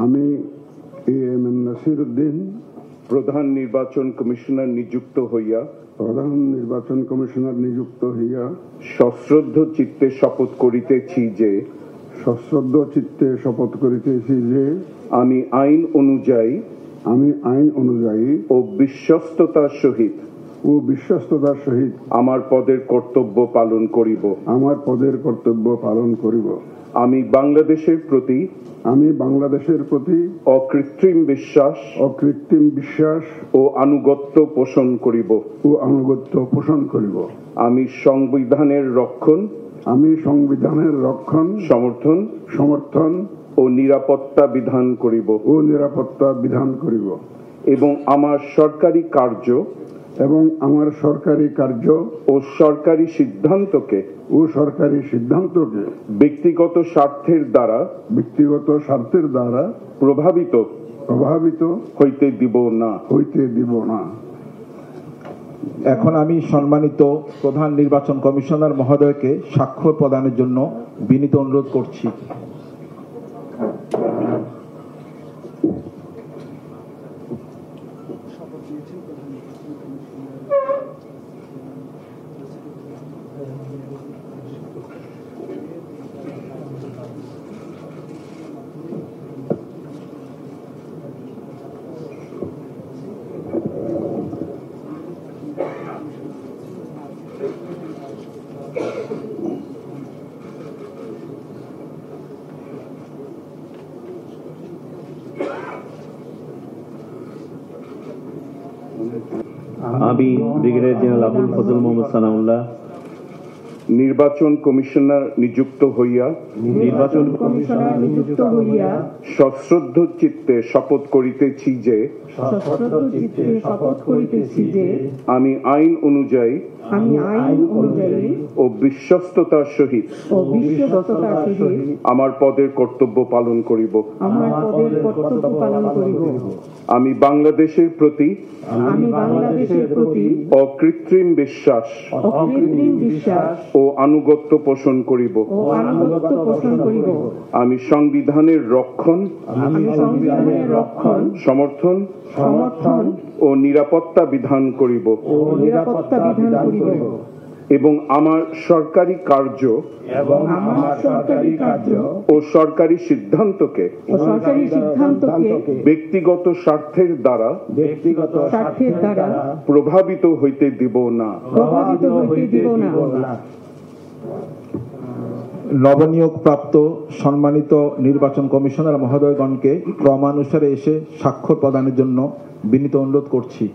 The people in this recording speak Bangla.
আমি এম নাসির উদ্দিন প্রধান নির্বাচন কমিশনার নিযুক্ত হইয়া সশ্রদ্ধ চিত্তে শপথ করিতেছি যে আমি আইন অনুযায়ী ও বিশ্বস্ততার সহিত আমার পদের কর্তব্য পালন করিব। আমি বাংলাদেশের প্রতি অকৃত্রিম বিশ্বাস ও আনুগত্য পোষণ করিব। আমি সংবিধানের রক্ষণ সমর্থন ও নিরাপত্তা বিধান করিব এবং আমার সরকারি কার্য ও সরকারি সিদ্ধান্তকে ব্যক্তিগত স্বার্থের দ্বারা প্রভাবিত হইতে দিব না। এখন আমি সম্মানিত প্রধান নির্বাচন কমিশনার মহোদয়কে স্বাক্ষর প্রদানের জন্য বিনীত অনুরোধ করছি। আমি ব্রিগেডিয়ার জেনারেল আবুল ফজল মোহাম্মদ সানাউল্লাহ নির্বাচন কমিশনার নিযুক্ত হইয়া সশ্রদ্ধ চিত্তে শপথ করিতেছি যে আমি আইন অনুযায়ী ও বিশ্বস্ততার সহিত আমার পদের কর্তব্য পালন করিব। আমি বাংলাদেশের প্রতি অকৃত্রিম বিশ্বাস ও আনুগত্য পোষণ করিব। আমি সংবিধানের রক্ষণ সমর্থন ও নিরাপত্তা বিধান করিব এবং আমার সরকারি কার্য ও সরকারি সিদ্ধান্তকে ব্যক্তিগত স্বার্থের দ্বারা প্রভাবিত হইতে দিব না। নবনিয়োগ প্রাপ্ত সম্মানিত নির্বাচন কমিশনার মহোদয়গণকে ক্রমানুসারে এসে স্বাক্ষর প্রদানের জন্য বিনীত অনুরোধ করছি।